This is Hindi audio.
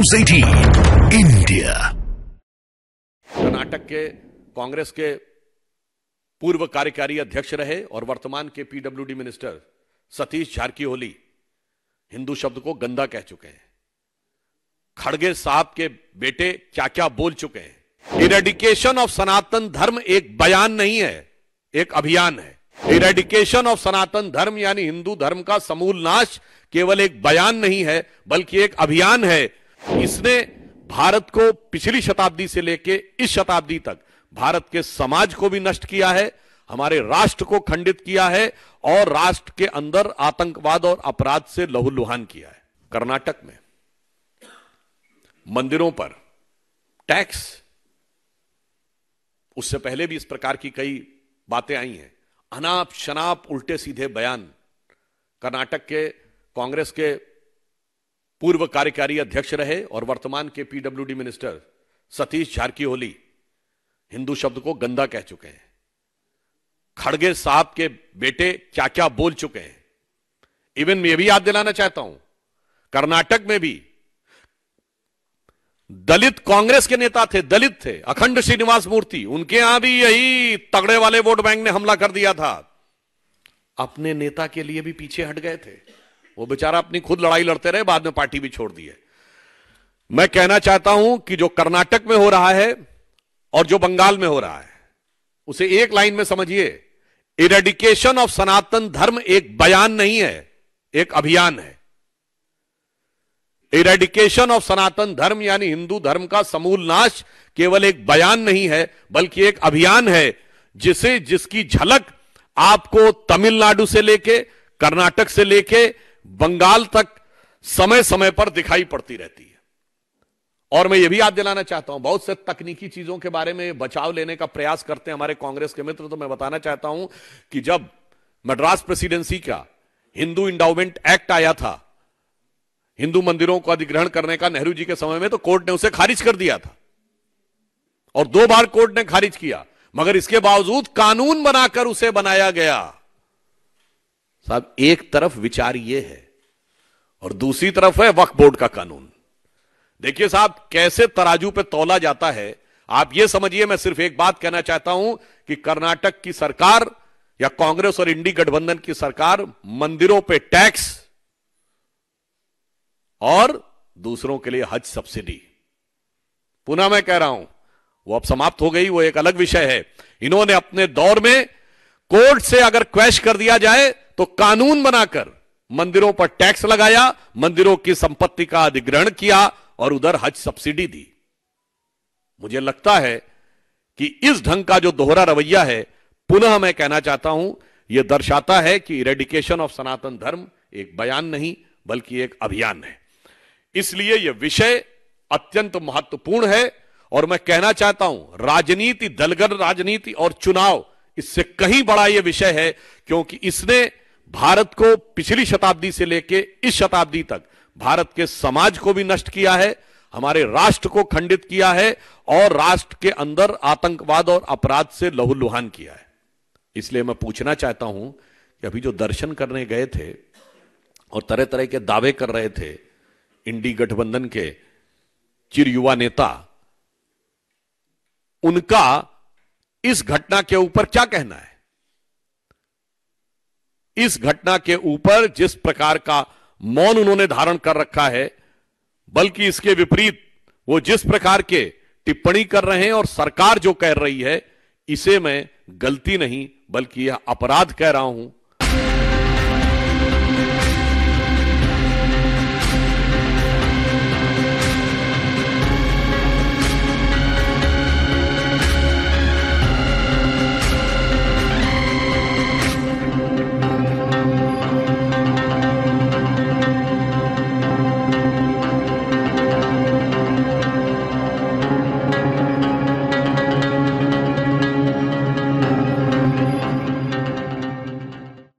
News 18 India. कर्नाटक के कांग्रेस के पूर्व कार्यकारी अध्यक्ष रहे और वर्तमान के पीडब्ल्यूडी मिनिस्टर सतीश जारकीहोली हिंदू शब्द को गंदा कह चुके हैं। खड़गे साहब के बेटे क्या क्या बोल चुके हैं। इरेडिकेशन ऑफ सनातन धर्म एक बयान नहीं है, एक अभियान है। इरेडिकेशन ऑफ सनातन धर्म यानी हिंदू धर्म का समूल नाश केवल एक बयान नहीं है बल्कि एक अभियान है। इसने भारत को पिछली शताब्दी से लेकर इस शताब्दी तक भारत के समाज को भी नष्ट किया है, हमारे राष्ट्र को खंडित किया है और राष्ट्र के अंदर आतंकवाद और अपराध से लहूलुहान किया है। कर्नाटक में मंदिरों पर टैक्स, उससे पहले भी इस प्रकार की कई बातें आई हैं। अनाप शनाप उल्टे सीधे बयान। कर्नाटक के कांग्रेस के पूर्व कार्यकारी अध्यक्ष रहे और वर्तमान के पीडब्ल्यूडी मिनिस्टर सतीश जारकीहोली हिंदू शब्द को गंदा कह चुके हैं। खड़गे साहब के बेटे क्या क्या बोल चुके हैं। इवन मैं भी याद दिलाना चाहता हूं, कर्नाटक में भी दलित कांग्रेस के नेता थे, दलित थे, अखंड श्रीनिवास मूर्ति, उनके यहां भी यही तगड़े वाले वोट बैंक ने हमला कर दिया था। अपने नेता के लिए भी पीछे हट गए थे। वो बेचारा अपनी खुद लड़ाई लड़ते रहे, बाद में पार्टी भी छोड़ दी है। मैं कहना चाहता हूं कि जो कर्नाटक में हो रहा है और जो बंगाल में हो रहा है उसे एक लाइन में समझिए। इरेडिकेशन ऑफ सनातन धर्म एक बयान नहीं है, एक अभियान है। इरेडिकेशन ऑफ सनातन धर्म यानी हिंदू धर्म का समूल नाश केवल एक बयान नहीं है बल्कि एक अभियान है, जिसकी झलक आपको तमिलनाडु से लेके, कर्नाटक से लेके बंगाल तक समय समय पर दिखाई पड़ती रहती है। और मैं यह भी याद दिलाना चाहता हूं, बहुत से तकनीकी चीजों के बारे में बचाव लेने का प्रयास करते हैं हमारे कांग्रेस के मित्र। तो मैं बताना चाहता हूं कि जब मद्रास प्रेसिडेंसी का हिंदू इंडाउमेंट एक्ट आया था, हिंदू मंदिरों को अधिग्रहण करने का नेहरू जी के समय में, तो कोर्ट ने उसे खारिज कर दिया था और 2 बार कोर्ट ने खारिज किया, मगर इसके बावजूद कानून बनाकर उसे बनाया गया। साहब, एक तरफ विचार यह है और दूसरी तरफ है वक्फ बोर्ड का कानून। देखिए साहब, कैसे तराजू पे तौला जाता है। आप यह समझिए, मैं सिर्फ एक बात कहना चाहता हूं कि कर्नाटक की सरकार या कांग्रेस और इंडी गठबंधन की सरकार मंदिरों पे टैक्स और दूसरों के लिए हज सब्सिडी, पुनः मैं कह रहा हूं, वो अब समाप्त हो गई, वो एक अलग विषय है। इन्होंने अपने दौर में कोर्ट से अगर क्वैश कर दिया जाए तो कानून बनाकर मंदिरों पर टैक्स लगाया, मंदिरों की संपत्ति का अधिग्रहण किया और उधर हज सब्सिडी दी। मुझे लगता है कि इस ढंग का जो दोहरा रवैया है, पुनः मैं कहना चाहता हूं, यह दर्शाता है कि इरेडिकेशन ऑफ सनातन धर्म एक बयान नहीं बल्कि एक अभियान है। इसलिए यह विषय अत्यंत महत्वपूर्ण है और मैं कहना चाहता हूं, राजनीति, दलगत राजनीति और चुनाव, इससे कहीं बड़ा यह विषय है, क्योंकि इसने भारत को पिछली शताब्दी से लेकर इस शताब्दी तक भारत के समाज को भी नष्ट किया है, हमारे राष्ट्र को खंडित किया है और राष्ट्र के अंदर आतंकवाद और अपराध से लहूलुहान किया है। इसलिए मैं पूछना चाहता हूं कि अभी जो दर्शन करने गए थे और तरह तरह के दावे कर रहे थे इंडी गठबंधन के चिर युवा नेता, उनका इस घटना के ऊपर क्या कहना है? इस घटना के ऊपर जिस प्रकार का मौन उन्होंने धारण कर रखा है, बल्कि इसके विपरीत वो जिस प्रकार के टिप्पणी कर रहे हैं और सरकार जो कह रही है, इसे मैं गलती नहीं बल्कि यह अपराध कह रहा हूं।